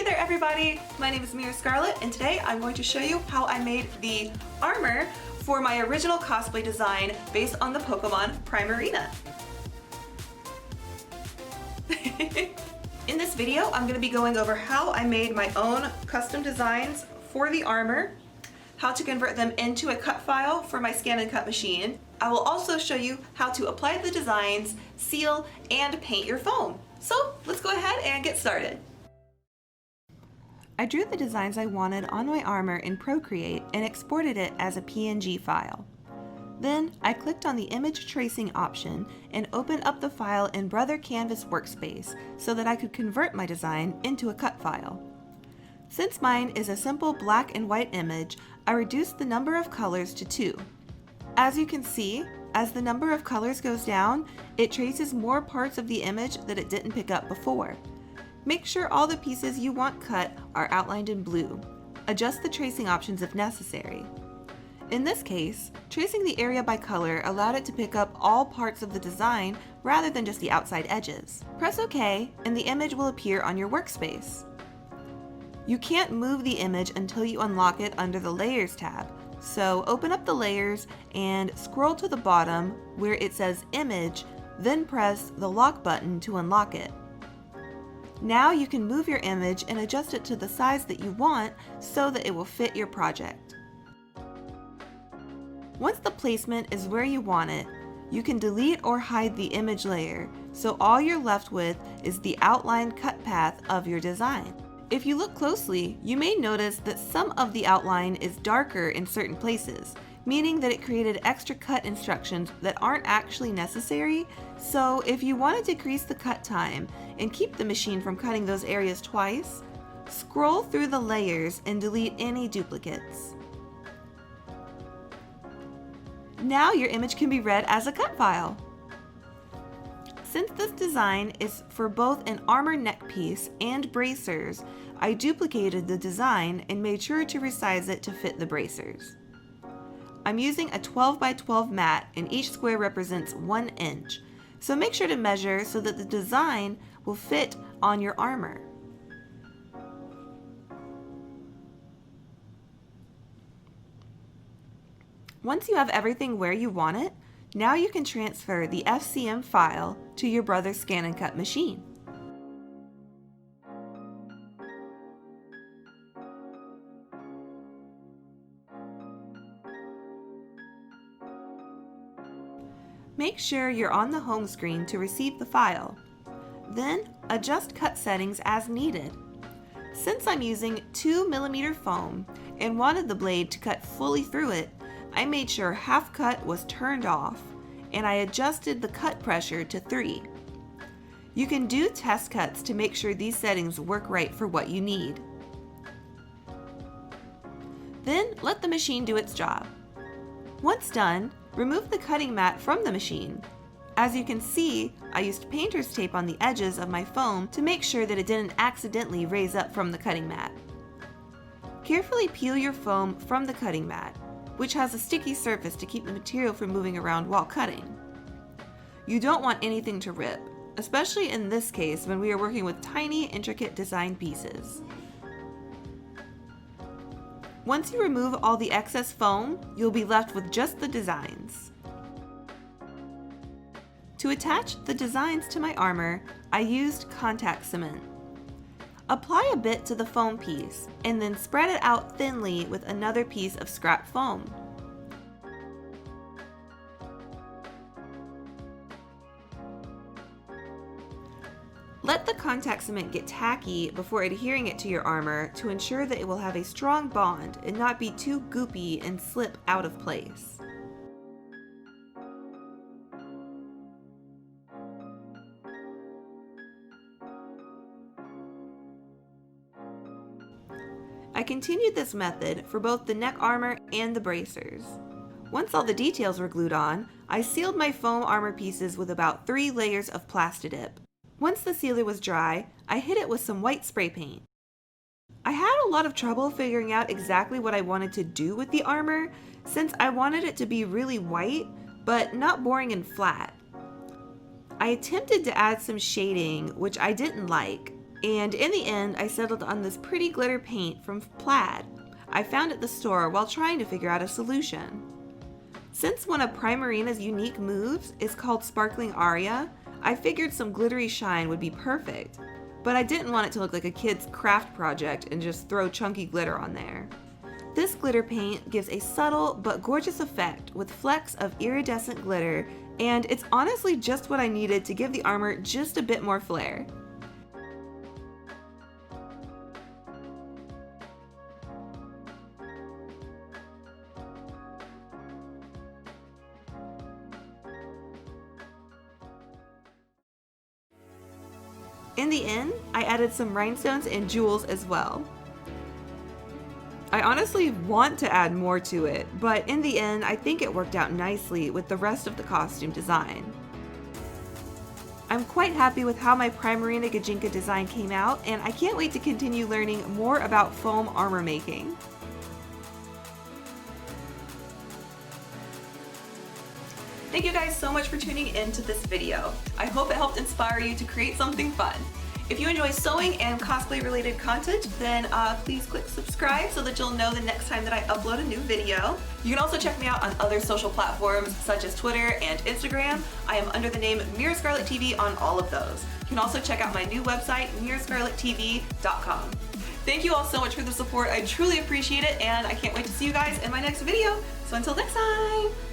Hey there everybody, my name is Mira Scarlett and today I'm going to show you how I made the armor for my original cosplay design based on the Pokemon Primarina. In this video I'm going to be going over how I made my own custom designs for the armor, how to convert them into a cut file for my ScanNCut machine. I will also show you how to apply the designs, seal, and paint your foam. So let's go ahead and get started. I drew the designs I wanted on my armor in Procreate and exported it as a PNG file. Then I clicked on the image tracing option and opened up the file in Brother Canvas workspace so that I could convert my design into a cut file. Since mine is a simple black and white image, I reduced the number of colors to 2. As you can see, as the number of colors goes down, it traces more parts of the image that it didn't pick up before. Make sure all the pieces you want cut are outlined in blue. Adjust the tracing options if necessary. In this case, tracing the area by color allowed it to pick up all parts of the design rather than just the outside edges. Press OK and the image will appear on your workspace. You can't move the image until you unlock it under the Layers tab, so open up the Layers and scroll to the bottom where it says Image, then press the Lock button to unlock it. Now you can move your image and adjust it to the size that you want so that it will fit your project. Once the placement is where you want it, you can delete or hide the image layer, so all you're left with is the outlined cut path of your design. If you look closely, you may notice that some of the outline is darker in certain places, meaning that it created extra cut instructions that aren't actually necessary. So if you want to decrease the cut time and keep the machine from cutting those areas twice, scroll through the layers and delete any duplicates. Now your image can be read as a cut file. Since this design is for both an armor neck piece and bracers, I duplicated the design and made sure to resize it to fit the bracers. I'm using a 12 by 12 mat and each square represents 1 inch, so make sure to measure so that the design will fit on your armor. Once you have everything where you want it, now you can transfer the FCM file to your Brother ScanNCut machine. Make sure you're on the home screen to receive the file. Then adjust cut settings as needed. Since I'm using 2mm foam and wanted the blade to cut fully through it, I made sure half cut was turned off and I adjusted the cut pressure to 3. You can do test cuts to make sure these settings work right for what you need. Then let the machine do its job. Once done, remove the cutting mat from the machine. As you can see, I used painter's tape on the edges of my foam to make sure that it didn't accidentally raise up from the cutting mat. Carefully peel your foam from the cutting mat, which has a sticky surface to keep the material from moving around while cutting. You don't want anything to rip, especially in this case when we are working with tiny, intricate design pieces. Once you remove all the excess foam, you'll be left with just the designs. To attach the designs to my armor, I used contact cement. Apply a bit to the foam piece, and then spread it out thinly with another piece of scrap foam. Let the contact cement get tacky before adhering it to your armor to ensure that it will have a strong bond and not be too goopy and slip out of place. I continued this method for both the neck armor and the bracers. Once all the details were glued on, I sealed my foam armor pieces with about 3 layers of Plastidip. Once the sealer was dry, I hit it with some white spray paint. I had a lot of trouble figuring out exactly what I wanted to do with the armor, since I wanted it to be really white, but not boring and flat. I attempted to add some shading, which I didn't like, And in the end, I settled on this pretty glitter paint from Plaid I found at the store while trying to figure out a solution. Since one of Primarina's unique moves is called Sparkling Aria, I figured some glittery shine would be perfect, but I didn't want it to look like a kid's craft project and just throw chunky glitter on there. This glitter paint gives a subtle but gorgeous effect with flecks of iridescent glitter, and it's honestly just what I needed to give the armor just a bit more flair. In the end, I added some rhinestones and jewels as well. I honestly want to add more to it, but in the end, I think it worked out nicely with the rest of the costume design. I'm quite happy with how my Primarina Gajinka design came out, and I can't wait to continue learning more about foam armor making. Thank you guys so much for tuning into this video. I hope it helped inspire you to create something fun. If you enjoy sewing and cosplay related content, then please click subscribe so that you'll know the next time that I upload a new video. You can also check me out on other social platforms such as Twitter and Instagram. I am under the name MiraScarletTV on all of those. You can also check out my new website, MiraScarletTV.com. Thank you all so much for the support. I truly appreciate it, and I can't wait to see you guys in my next video. So until next time!